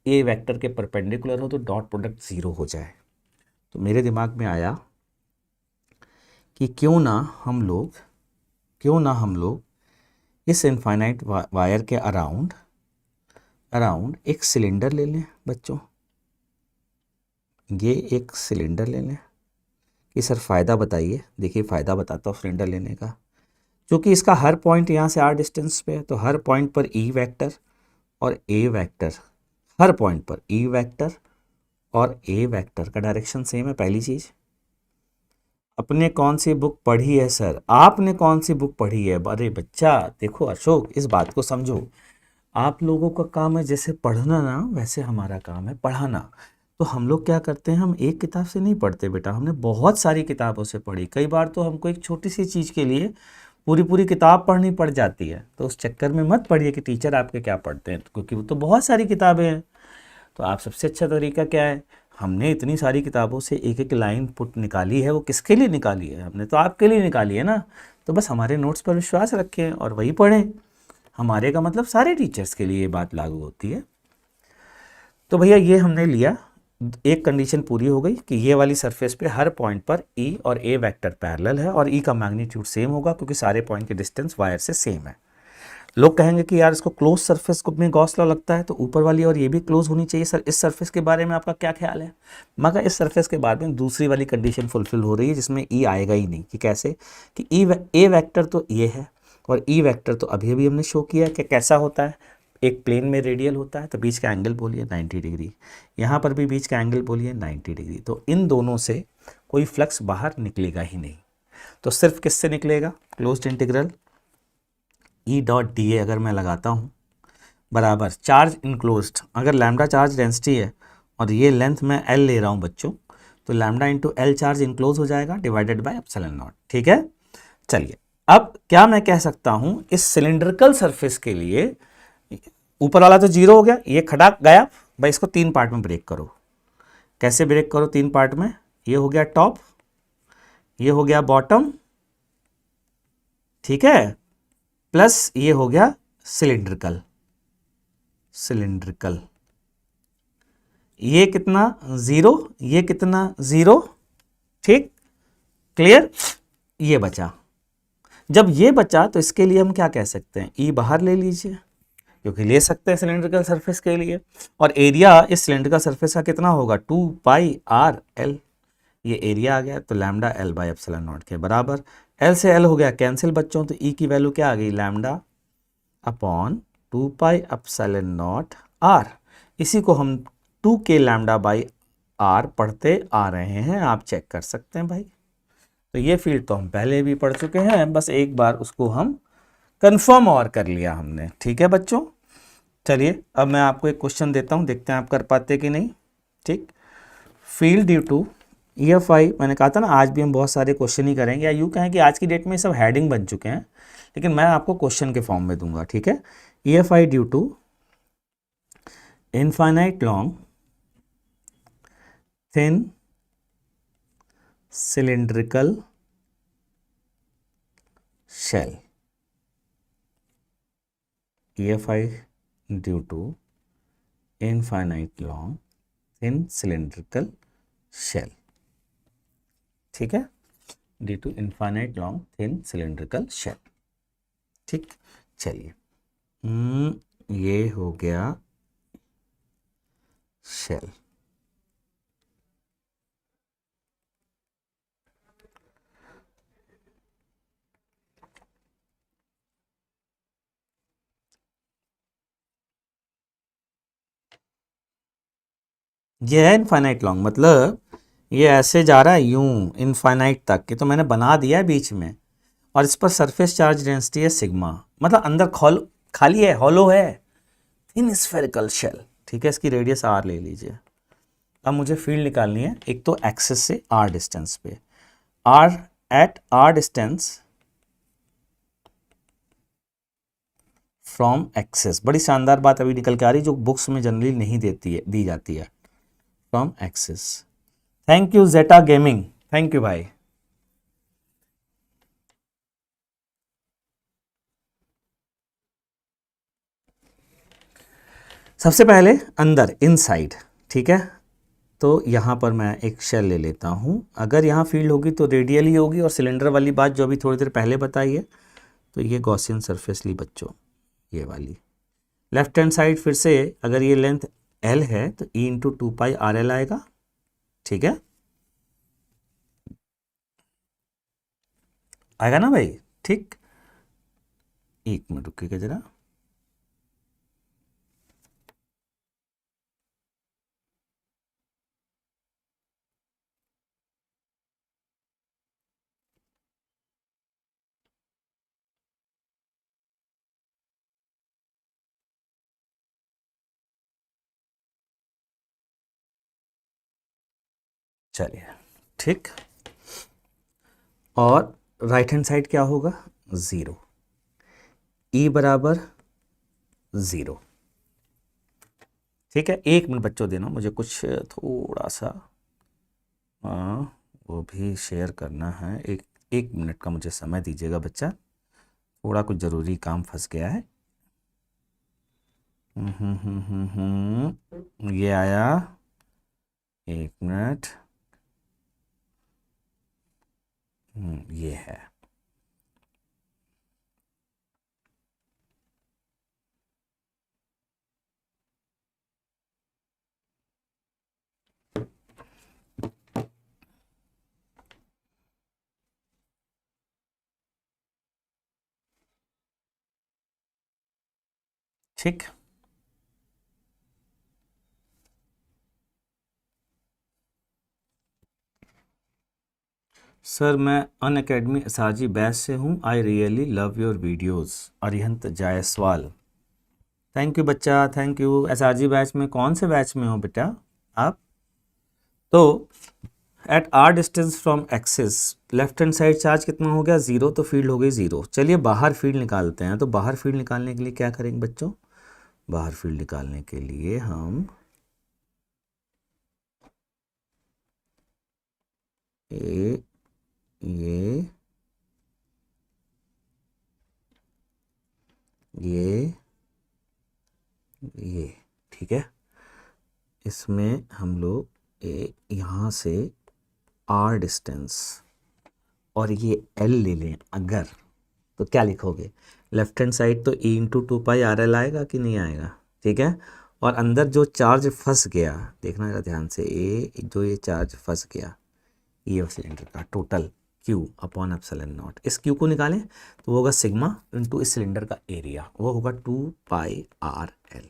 A वेक्टर के परपेंडिकुलर हो तो डॉट प्रोडक्ट 0 हो जाए। तो मेरे दिमाग में आया कि क्यों ना हम लोग इस इनफाइनाइट वायर के अराउंड एक सिलेंडर ले लें बच्चों, ये एक सिलेंडर ले लें। कि सर फ़ायदा बताइए। देखिए फ़ायदा बताता हूँ सिलेंडर लेने का। क्योंकि इसका हर पॉइंट यहाँ से r डिस्टेंस पे है, तो हर पॉइंट पर E वेक्टर और A वेक्टर, हर पॉइंट पर E वेक्टर और A वेक्टर का डायरेक्शन सेम है। पहली चीज़, अपने कौन सी बुक पढ़ी है सर? आपने कौन सी बुक पढ़ी है? अरे बच्चा देखो अशोक, इस बात को समझो। आप लोगों का काम है जैसे पढ़ना ना, वैसे हमारा काम है पढ़ाना। तो हम लोग क्या करते हैं, हम एक किताब से नहीं पढ़ते बेटा, हमने बहुत सारी किताबों से पढ़ी। कई बार तो हमको एक छोटी सी चीज़ के लिए पूरी पूरी किताब पढ़नी पड़ जाती है। तो उस चक्कर में मत पढ़िए कि टीचर आपके क्या पढ़ते हैं, क्योंकि वो तो बहुत सारी किताबें हैं। तो आप सबसे अच्छा तरीका क्या है, हमने इतनी सारी किताबों से एक एक लाइन पुट निकाली है, वो किसके लिए निकाली है? हमने तो आपके लिए निकाली है ना। तो बस हमारे नोट्स पर विश्वास रखें और वही पढ़ें। हमारे का मतलब सारे टीचर्स के लिए ये बात लागू होती है। तो भैया ये हमने लिया, एक कंडीशन पूरी हो गई कि ये वाली सरफेस पे हर पॉइंट पर E और A वेक्टर पैरेलल है और E का मैग्नीट्यूड सेम होगा, क्योंकि सारे पॉइंट के डिस्टेंस वायर से सेम है। लोग कहेंगे कि यार इसको क्लोज सरफेस को में गॉस लॉ लगता है, तो ऊपर वाली और ये भी क्लोज होनी चाहिए। सर इस सरफेस के बारे में आपका क्या ख्याल है? मगर इस सरफेस के बारे में दूसरी वाली कंडीशन फुलफिल हो रही है, जिसमें E आएगा ही नहीं। कि कैसे? कि A वेक्टर तो ये है और E वेक्टर तो अभी अभी हमने शो किया कि कैसा होता है, एक प्लेन में रेडियल होता है, तो बीच का एंगल बोलिए 90 डिग्री। यहाँ पर भी बीच का एंगल बोलिए 90 डिग्री। तो इन दोनों से कोई फ्लक्स बाहर निकलेगा ही नहीं। तो सिर्फ किससे निकलेगा? Closed integral E dot D A अगर मैं लगाता हूँ बराबर चार्ज इनक्लोज्ड, अगर लैम्डा चार्ज डेंसिटी है और ये लेंथ मैं L ले रहा हूँ बच्चों, तो lambda into L charge enclose हो जाएगा डिवाइडेड बाय एप्सिलॉन नॉट। ठीक है, चलिए अब क्या मैं कह सकता हूँ, इस सिलिंड्रिकल सरफेस के लिए ऊपर वाला तो जीरो हो गया, ये खड़ा गया भाई, इसको तीन पार्ट में ब्रेक करो। कैसे ब्रेक करो तीन पार्ट में? ये हो गया टॉप, ये हो गया बॉटम, ठीक है, प्लस ये हो गया सिलिंड्रिकल। ये कितना? जीरो, ये कितना? जीरो। ठीक, क्लियर? ये बचा। जब ये बचा तो इसके लिए हम क्या कह सकते हैं? E बाहर ले लीजिए, क्योंकि ले सकते हैं सिलिंड्रिकल सरफेस के लिए। और एरिया इस सिलिंड्रिकल सरफेस का कितना होगा? 2 पाई r l। ये एरिया आ गया, तो lambda L by epsilon not के बराबर। L से L हो गया कैंसिल बच्चों, तो E की वैल्यू क्या आ गई? Lambda upon 2 pi epsilon not r। इसी को हम 2k लैम्डा बाई r पढ़ते आ रहे हैं, आप चेक कर सकते हैं भाई। तो ये फील्ड तो हम पहले भी पढ़ चुके हैं, बस एक बार उसको हम कंफर्म और कर लिया हमने। ठीक है बच्चों, चलिए अब मैं आपको एक क्वेश्चन देता हूँ, देखते हैं आप कर पाते कि नहीं। ठीक, फील्ड ड्यू टू EFI, मैंने कहा था ना आज भी हम बहुत सारे क्वेश्चन ही करेंगे, या यूँ कहें कि आज की डेट में सब हेडिंग बन चुके हैं, लेकिन मैं आपको क्वेश्चन के फॉर्म में दूंगा। ठीक है, EFI due to infinite long thin cylindrical shell, EFI due to infinite long thin cylindrical shell। ठीक है, due to infinite long thin cylindrical shell. ठीक, चलिए ये हो गया शेल। ये है इनफाइनाइट लॉन्ग, मतलब ये ऐसे जा रहा है यूं इनफाइनाइट तक के, तो मैंने बना दिया है बीच में, और इस पर सरफेस चार्ज डेंसिटी है सिग्मा, मतलब अंदर खाली है, हॉलो है, इन स्फेरिकल शेल। ठीक है, इसकी रेडियस r ले लीजिए। अब मुझे फील्ड निकालनी है, एक तो एक्सिस से r डिस्टेंस पे, r at r distance from axis. बड़ी शानदार बात अभी निकल के आ रही, जो बुक्स में जनरली नहीं दी जाती है। From axis. Thank you Zeta gaming, thank you भाई। सबसे पहले अंदर इनसाइड, ठीक है, तो यहाँ पर मैं एक शेल ले लेता हूँ। अगर यहाँ फील्ड होगी तो रेडियल ही होगी, और सिलेंडर वाली बात जो अभी थोड़ी देर पहले बताई है, तो ये गॉसियन सरफेस ली बच्चों, ये वाली। लेफ्ट हैंड साइड फिर से अगर ये लेंथ L है तो E इंटू 2πRL आएगा, ठीक है, आएगा ना भाई, ठीक। एक मिनट रुकिएगा जरा, चलिए, ठीक। और राइट हैंड साइड क्या होगा, 0, E बराबर 0, ठीक है। एक मिनट बच्चों देना, मुझे कुछ थोड़ा सा वो भी शेयर करना है, एक एक मिनट का मुझे समय दीजिएगा बच्चा, थोड़ा कुछ ज़रूरी काम फंस गया है। ये आया, एक मिनट, ये है, ठीक। सर मैं अनअकैडमी एसआरजी बैच से हूँ, I really love your videos, Arihant Jaiswal. Thank you बच्चा, थैंक यू। एसआरजी बैच में कौन से बैच में हो बेटा आप? तो at R distance from axis left hand side charge कितना हो गया, 0, तो फील्ड हो गई 0। चलिए बाहर फील्ड निकालते हैं। तो बाहर फील्ड निकालने के लिए क्या करेंगे बच्चों, बाहर फील्ड निकालने के लिए हम ये ठीक है, इसमें हम लोग यहाँ से आर डिस्टेंस और ये एल ले लें अगर, तो क्या लिखोगे, लेफ्ट हैंड साइड तो E इंटू 2πRL आएगा कि नहीं आएगा, ठीक है। और अंदर जो चार्ज फंस गया, देखना जरा ध्यान से, जो ये चार्ज फंस गया ये सिलेंडर का total Q upon epsilon not, इस Q को निकालें तो वो होगा सिग्मा इंटू इस सिलेंडर का एरिया, वो होगा 2πRL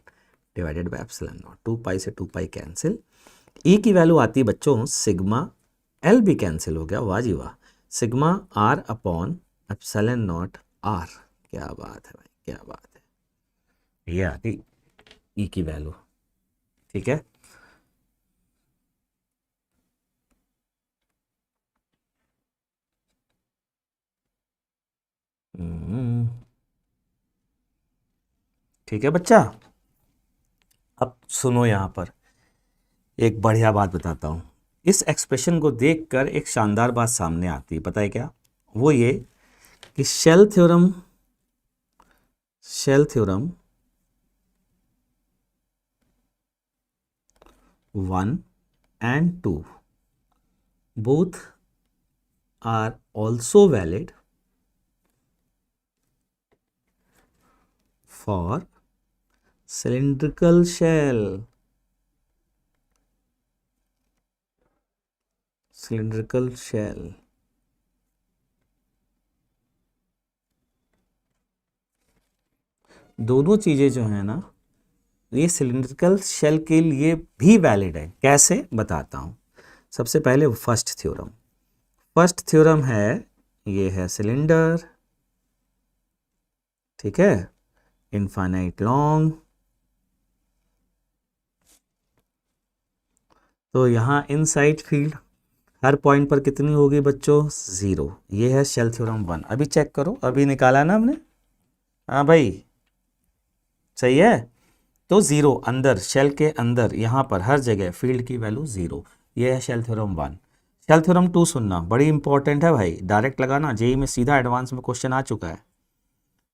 divided by epsilon not. 2π से 2π कैंसिल, E की वैल्यू आती है बच्चों सिग्मा, L भी कैंसिल हो गया, वाह जी वाह, sigma R upon epsilon not R। क्या बात है भाई, क्या बात है, ये आती E की वैल्यू, ठीक है। ठीक है बच्चा, अब सुनो, यहाँ पर एक बढ़िया बात बताता हूँ। इस एक्सप्रेशन को देखकर एक शानदार बात सामने आती है, पता है क्या, वो ये कि shell theorem 1 and 2 both are also valid for cylindrical shell. दोनों चीज़ें जो है ना, ये सिलिंड्रिकल शेल के लिए भी वैलिड है। कैसे बताता हूँ। सबसे पहले फर्स्ट थ्योरम है, ये है सिलेंडर, ठीक है, इनफाइनाइट लॉन्ग। तो यहाँ इनसाइड फील्ड हर पॉइंट पर कितनी होगी बच्चों, 0। ये है शेल थ्योरम 1। अभी चेक करो, अभी निकाला ना हमने, हाँ भाई सही है। तो 0 अंदर, शेल के अंदर यहाँ पर हर जगह फील्ड की वैल्यू 0। ये है शेल थ्योरम 1। शेल थ्योरम 2 सुनना, बड़ी इंपॉर्टेंट है भाई, डायरेक्ट लगाना, जेई में सीधा एडवांस में क्वेश्चन आ चुका है।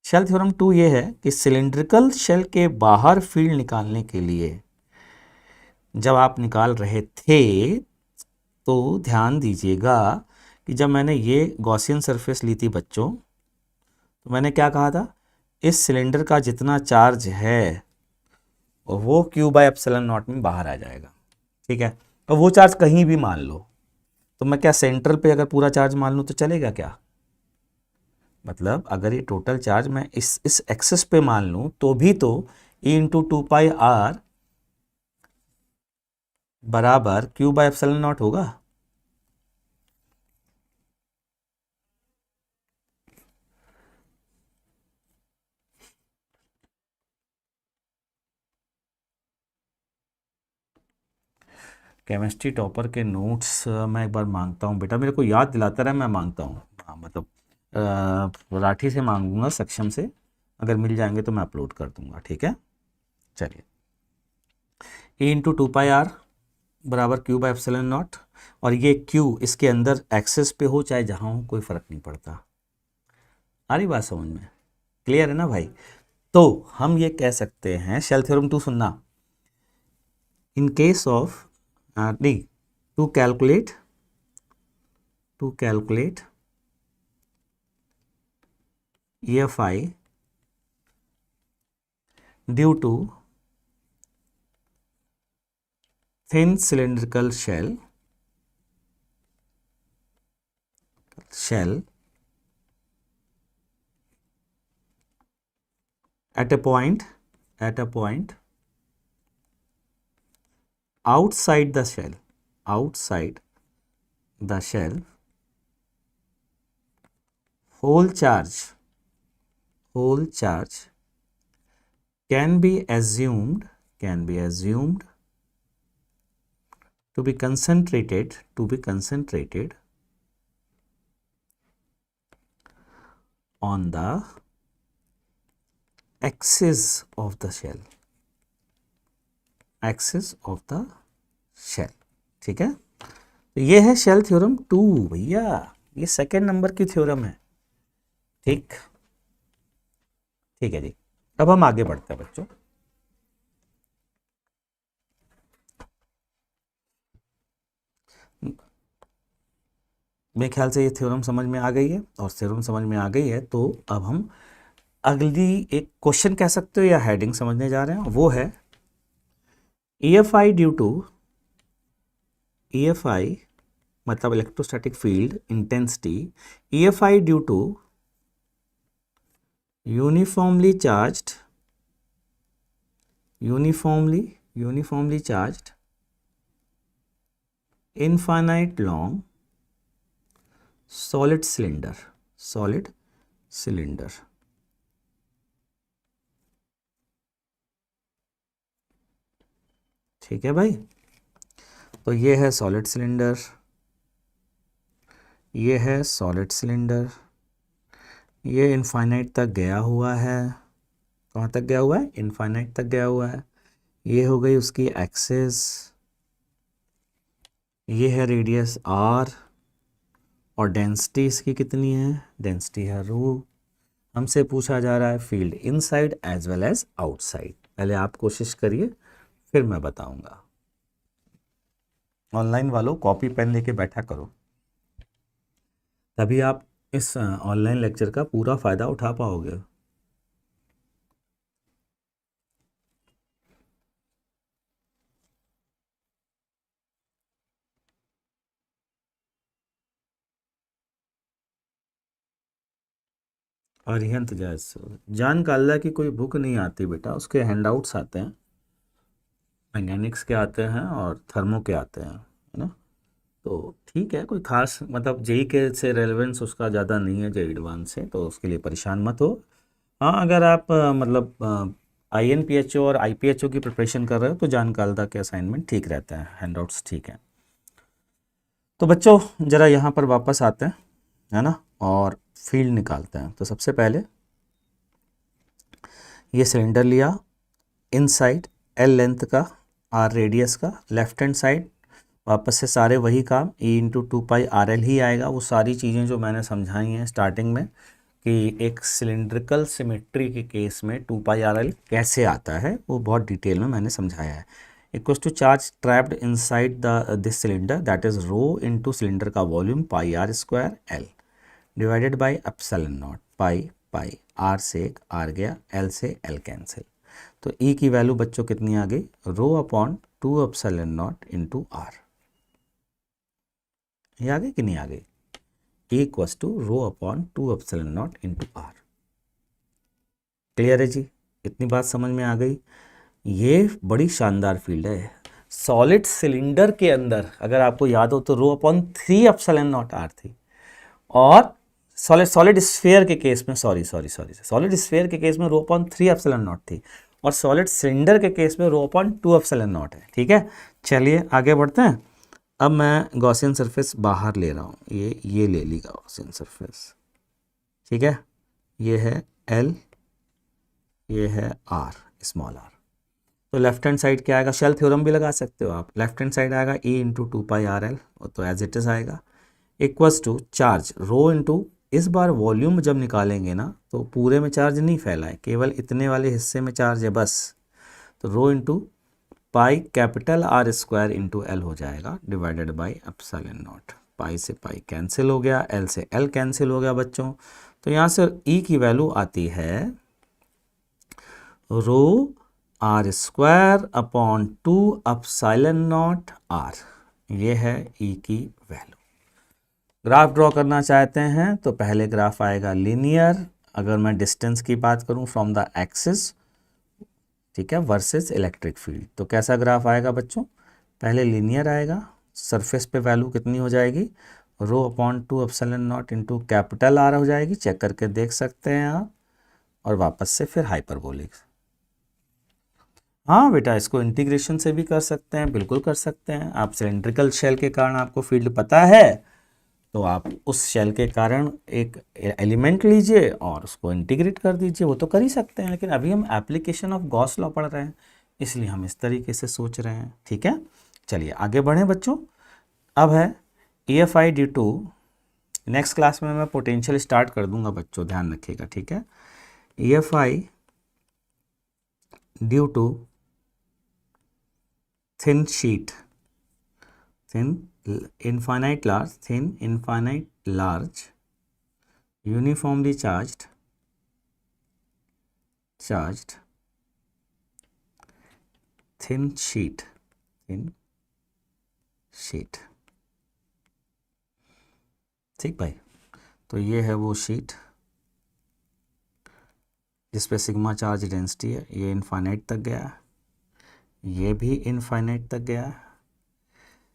शेल थ्योरम 2 ये है कि सिलिंड्रिकल शेल के बाहर फील्ड निकालने के लिए जब आप निकाल रहे थे तो ध्यान दीजिएगा कि जब मैंने ये गॉसियन सरफेस ली थी बच्चों, तो मैंने क्या कहा था, इस सिलेंडर का जितना चार्ज है वो क्यू बाय एप्सिलॉन नॉट में बाहर आ जाएगा, ठीक है। और वो चार्ज कहीं भी मान लो, तो मैं क्या सेंट्रल पे अगर पूरा चार्ज मान लूँ तो चलेगा क्या? मतलब अगर ये टोटल चार्ज मैं इस एक्सेस पे मान लूँ तो भी तो E इंटू 2πr बराबर क्यू बाय एप्सिलॉन नॉट होगा। केमिस्ट्री टॉपर के नोट्स मैं एक बार मांगता हूँ बेटा, मेरे को याद दिलाता रहा, मैं मांगता हूँ। हाँ मतलब राठी से मांगूंगा, सक्षम से, अगर मिल जाएंगे तो मैं अपलोड कर दूंगा, ठीक है। चलिए, E इंटू 2πr बराबर क्यू बाय एप्सिलॉन नॉट, और ये क्यू इसके अंदर एक्सेस पे हो चाहे जहाँ हो कोई फ़र्क नहीं पड़ता। आ रही बात समझ में? क्लियर है ना भाई? तो हम ये कह सकते हैं, शेल थ्योरम 2 सुनना, इन केस ऑफ नहीं, to calculate EFI due to thin cylindrical shell at a point outside the shell, whole charge can be assumed to be concentrated on the axis of the shell, ठीक है। तो ये है शेल थ्योरम 2 भैया, ये सेकेंड नंबर की थ्योरम है, ठीक है जी। अब हम आगे बढ़ते हैं बच्चों। मेरे ख्याल से ये थ्योरम समझ में आ गई है, और थ्योरम समझ में आ गई है तो अब हम अगली एक क्वेश्चन कह सकते हो या हेडिंग समझने जा रहे हैं, वो है EFI मतलब electrostatic field intensity, EFI due to uniformly charged infinite long solid cylinder, ठीक है भाई। तो ये है सॉलिड सिलेंडर, ये इनफाइनाइट तक गया हुआ है। कहाँ तक गया हुआ है? इनफाइनाइट तक गया हुआ है। ये हो गई उसकी एक्सिस, ये है रेडियस r, और डेंसिटी इसकी कितनी है? डेंसिटी है ρ। हमसे पूछा जा रहा है field inside as well as outside. पहले आप कोशिश करिए, फिर मैं बताऊंगा। ऑनलाइन वालों कॉपी पेन लेके बैठा करो, तभी आप इस ऑनलाइन लेक्चर का पूरा फ़ायदा उठा पाओगे। अरिहंत जान काल्ला की कोई बुक नहीं आती बेटा, उसके हैंडआउट्स आते हैं, मैकेनिक्स के आते हैं और थर्मो के आते हैं, है ना। तो ठीक है, कोई खास मतलब जेई के से रेलेवेंस उसका ज़्यादा नहीं है, जेई एडवांस से, तो उसके लिए परेशान मत हो। हाँ, अगर आप मतलब INPHO और IPHO की प्रिपरेशन कर रहे हो तो जान काल्दा के असाइनमेंट ठीक रहता है, हैंडआउट्स ठीक है। तो बच्चों ज़रा यहाँ पर वापस आते हैं, है ना, और फील्ड निकालते हैं। तो सबसे पहले ये सिलेंडर लिया, इनसाइड L लेंथ का, R रेडियस का, लेफ्ट हैंड साइड वापस से सारे वही काम, E इंटू 2πRL ही आएगा। वो सारी चीज़ें जो मैंने समझाई हैं स्टार्टिंग में कि एक सिलिंड्रिकल सिमेट्री के केस में 2πRL कैसे आता है, वो बहुत डिटेल में मैंने समझाया है। Equals to charge trapped inside this cylinder that is rho into cylinder का volume πr² L divided by epsilon naught, pi pi, R से एक आर गया, एल से एल कैंसिल, तो ई की वैल्यू बच्चों कितनी आ गई, rho upon 2 epsilon naught into R. ये आ गई कि नहीं आ गई, E equals to rho upon 2 epsilon naught into R. Clear है जी, इतनी बात समझ में आ गई। ये बड़ी शानदार फील्ड है। सॉलिड सिलेंडर के अंदर अगर आपको याद हो तो rho upon 3 epsilon naught R थी, और सॉलिड स्फीयर के केस में सॉलिड स्फीयर के केस में रो अपॉन 3 एप्सिलॉन नॉट थी, और सॉलिड सिलेंडर के केस में रो अपॉन 2 एप्सिलॉन नॉट है। ठीक है, चलिए आगे बढ़ते हैं। अब मैं गॉसियन सरफेस बाहर ले रहा हूँ, ये ले ली गॉसियन सरफेस। ठीक है, ये है एल, ये है आर, स्मॉल आर। तो लेफ्ट हैंड साइड क्या आएगा, शेल थ्योरम भी लगा सकते हो आप। लेफ्ट हैंड साइड आएगा E into 2 pi R L, तो एज इट इज आएगा, equals to charge rho into, इस बार वॉल्यूम जब निकालेंगे ना तो पूरे में चार्ज नहीं फैला है, केवल इतने वाले हिस्से में चार्ज है बस। तो rho into pi capital R square into L हो जाएगा, divided by epsilon naught. Pi से पाई कैंसिल हो गया, एल से एल कैंसिल हो गया बच्चों। तो यहाँ से ई की वैल्यू आती है rho R square upon 2 epsilon naught R. ये है ई की वैल्यू। ग्राफ ड्रॉ करना चाहते हैं तो पहले ग्राफ आएगा लीनियर, अगर मैं डिस्टेंस की बात करूं फ्रॉम द एक्सिस, ठीक है, वर्सेस इलेक्ट्रिक फील्ड, तो कैसा ग्राफ आएगा बच्चों, पहले लीनियर आएगा, सरफेस पे वैल्यू कितनी हो जाएगी, रो upon 2 epsilon naught into capital R हो जाएगी, चेक करके देख सकते हैं आप, और वापस से फिर हाइपरबोलिक। हाँ बेटा, इसको इंटीग्रेशन से भी कर सकते हैं, बिल्कुल कर सकते हैं। आप सिलेंड्रिकल शेल के कारण आपको फील्ड पता है, तो आप उस शेल के कारण एक एलिमेंट लीजिए और उसको इंटीग्रेट कर दीजिए, वो तो कर ही सकते हैं। लेकिन अभी हम एप्लीकेशन ऑफ गॉस लॉ पढ़ रहे हैं, इसलिए हम इस तरीके से सोच रहे हैं। ठीक है, चलिए आगे बढ़ें बच्चों। अब है EFI due to, next class में मैं पोटेंशियल स्टार्ट कर दूंगा बच्चों, ध्यान रखिएगा। ठीक है, EFI due to thin sheet, infinite large uniformly charged thin sheet, ठीक भाई। तो ये है वो शीट जिस पे सिग्मा चार्ज डेंसिटी है, ये इनफाइनाइट तक गया, ये भी इनफाइनाइट तक गया।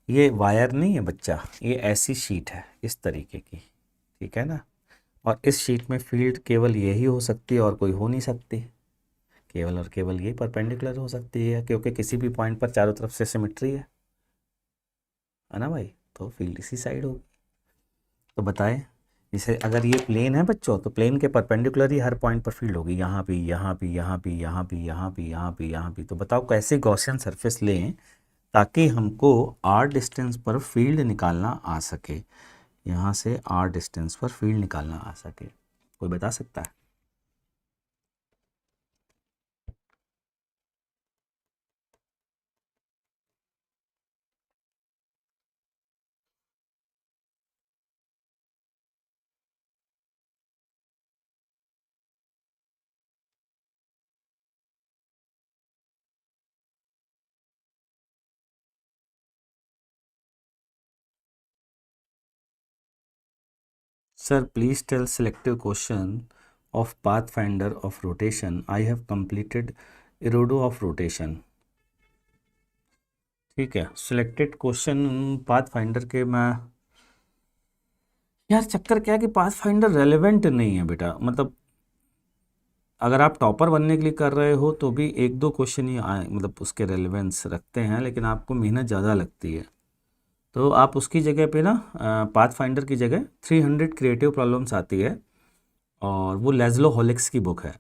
ये वायर नहीं है बच्चा, ये ऐसी शीट है इस तरीके की, ठीक है ना। और इस शीट में फील्ड केवल यही हो सकती है और कोई हो नहीं सकती, केवल और केवल ये परपेंडिकुलर हो सकती है, क्योंकि किसी भी पॉइंट पर चारों तरफ से सिमेट्री है ना भाई, तो फील्ड इसी साइड होगी। तो बताएं, जैसे अगर ये प्लेन है बच्चों, तो प्लेन के परपेंडिकुलर ही हर पॉइंट पर फील्ड होगी, यहाँ भी, यहाँ भी, यहाँ भी, यहाँ भी, यहाँ भी, यहाँ भी, यहाँ भी। तो बताओ कैसे गॉसियन सरफेस लें ताकि हमको r डिस्टेंस पर फील्ड निकालना आ सके, यहाँ से r डिस्टेंस पर फील्ड निकालना आ सके, कोई बता सकता है? Sir, please tell selective question of pathfinder of rotation. I have completed Erodo of rotation. ठीक है, सिलेक्टेड क्वेश्चन पाथफाइंडर के मैं, यार चक्कर क्या है कि पाथफाइंडर रेलेवेंट नहीं है बेटा, मतलब अगर आप टॉपर बनने के लिए कर रहे हो तो भी एक दो क्वेश्चन ही आए, मतलब उसके रेलेवेंस रखते हैं, लेकिन आपको मेहनत ज़्यादा लगती है। तो आप उसकी जगह पे ना, पाथफाइंडर की जगह 300 क्रिएटिव प्रॉब्लम्स आती है, और वो लेज़लो हॉलिक्स की बुक है,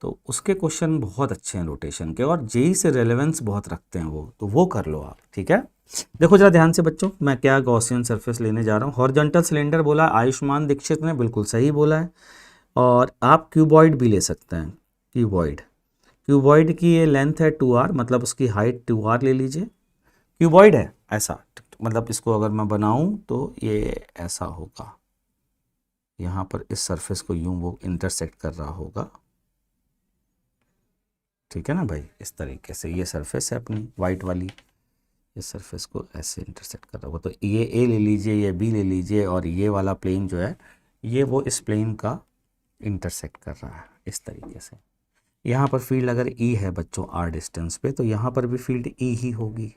तो उसके क्वेश्चन बहुत अच्छे हैं रोटेशन के, और जेई से रेलेवेंस बहुत रखते हैं वो, तो वो कर लो आप। ठीक है, देखो जरा ध्यान से बच्चों, मैं क्या गॉसियन सरफेस लेने जा रहा हूँ। हॉरिजॉन्टल सिलेंडर बोला आयुष्मान दीक्षित ने, बिल्कुल सही बोला है। और आप क्यूबॉइड भी ले सकते हैं, क्यूबॉइड की ये लेंथ है 2r, मतलब उसकी हाइट 2r ले लीजिए। क्यूबॉइड है ऐसा, मतलब इसको अगर मैं बनाऊं तो ये ऐसा होगा, यहाँ पर इस सरफेस को यूं वो इंटरसेक्ट कर रहा होगा, ठीक है ना भाई। इस तरीके से ये सरफेस है अपनी वाइट वाली, इस सरफेस को ऐसे इंटरसेक्ट कर रहा होगा। तो ये ए ले लीजिए, ये बी ले लीजिए, और ये वाला प्लेन जो है ये वो इस प्लेन का इंटरसेक्ट कर रहा है इस तरीके से। यहाँ पर फील्ड अगर ई है बच्चों आर डिस्टेंस पे, तो यहाँ पर भी फील्ड ई ही होगी।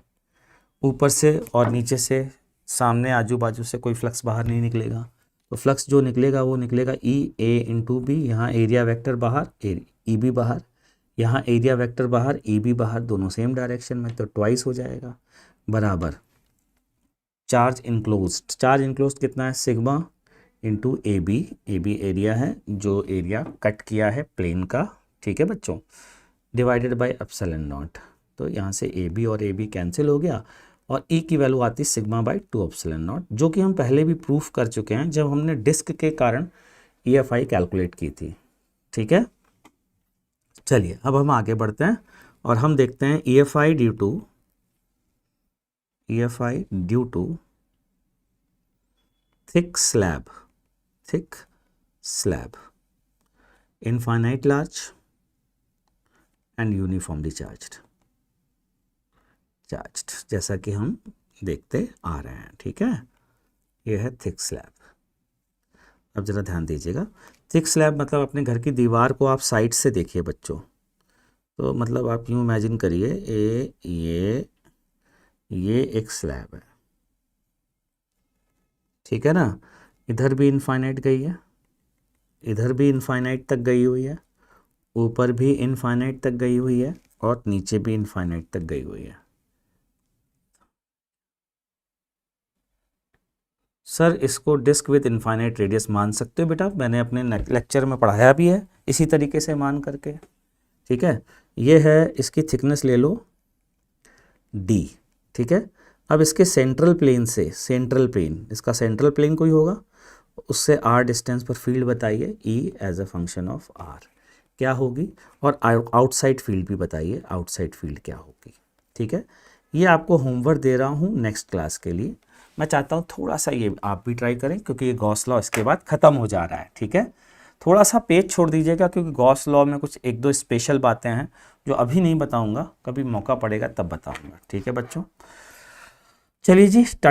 ऊपर से और नीचे से, सामने आजू बाजू से कोई फ्लक्स बाहर नहीं निकलेगा, तो फ्लक्स जो निकलेगा वो निकलेगा ई ए इंटू बी। यहाँ एरिया वेक्टर बाहर, ई बी बाहर, यहाँ एरिया वेक्टर बाहर, ई बी बाहर, दोनों सेम डायरेक्शन में, तो ट्वाइस हो जाएगा, बराबर चार्ज इनक्लोज्ड। चार्ज इनक्लोज्ड कितना है, sigma into A B area है जो एरिया कट किया है प्लेन का, ठीक है बच्चों, डिवाइडेड बाय एप्सिलॉन नॉट। तो यहाँ से ए बी और ए बी कैंसिल हो गया, और ई की वैल्यू आती है सिग्मा बाई 2 एप्सिलॉन नॉट, जो कि हम पहले भी प्रूफ कर चुके हैं जब हमने डिस्क के कारण ई एफ आई कैलकुलेट की थी, ठीक है। चलिए अब हम आगे बढ़ते हैं और हम देखते हैं E F I due to thick slab infinite large and uniformly charged, जैसा कि हम देखते आ रहे हैं, ठीक है। ये है थिक स्लैब। अब ज़रा ध्यान दीजिएगा, थिक स्लैब मतलब अपने घर की दीवार को आप साइड से देखिए बच्चों, तो मतलब आप यूँ इमेजिन करिए ये एक स्लैब है, ठीक है ना। इधर भी इनफाइनाइट गई है, इधर भी इनफाइनाइट तक गई हुई है, ऊपर भी इनफाइनाइट तक गई हुई है, और नीचे भी इनफाइनाइट तक गई हुई है। सर इसको डिस्क विद इनफाइनाइट रेडियस मान सकते हो बेटा, मैंने अपने लेक्चर में पढ़ाया भी है इसी तरीके से मान करके, ठीक है। ये है, इसकी थिकनेस ले लो d, ठीक है। अब इसके सेंट्रल प्लेन से, इसका सेंट्रल प्लेन कोई होगा, उससे r डिस्टेंस पर फील्ड बताइए, E as a function of r क्या होगी, और आउटसाइड फील्ड भी बताइए, आउटसाइड फील्ड क्या होगी, ठीक है। ये आपको होमवर्क दे रहा हूँ नेक्स्ट क्लास के लिए। मैं चाहता हूँ थोड़ा सा ये आप भी ट्राई करें, क्योंकि ये गॉस लॉ इसके बाद ख़त्म हो जा रहा है, ठीक है। थोड़ा सा पेज छोड़ दीजिएगा, क्योंकि गॉस लॉ में कुछ एक दो स्पेशल बातें हैं जो अभी नहीं बताऊंगा, कभी मौका पड़ेगा तब बताऊंगा, ठीक है बच्चों। चलिए जी, टाटा।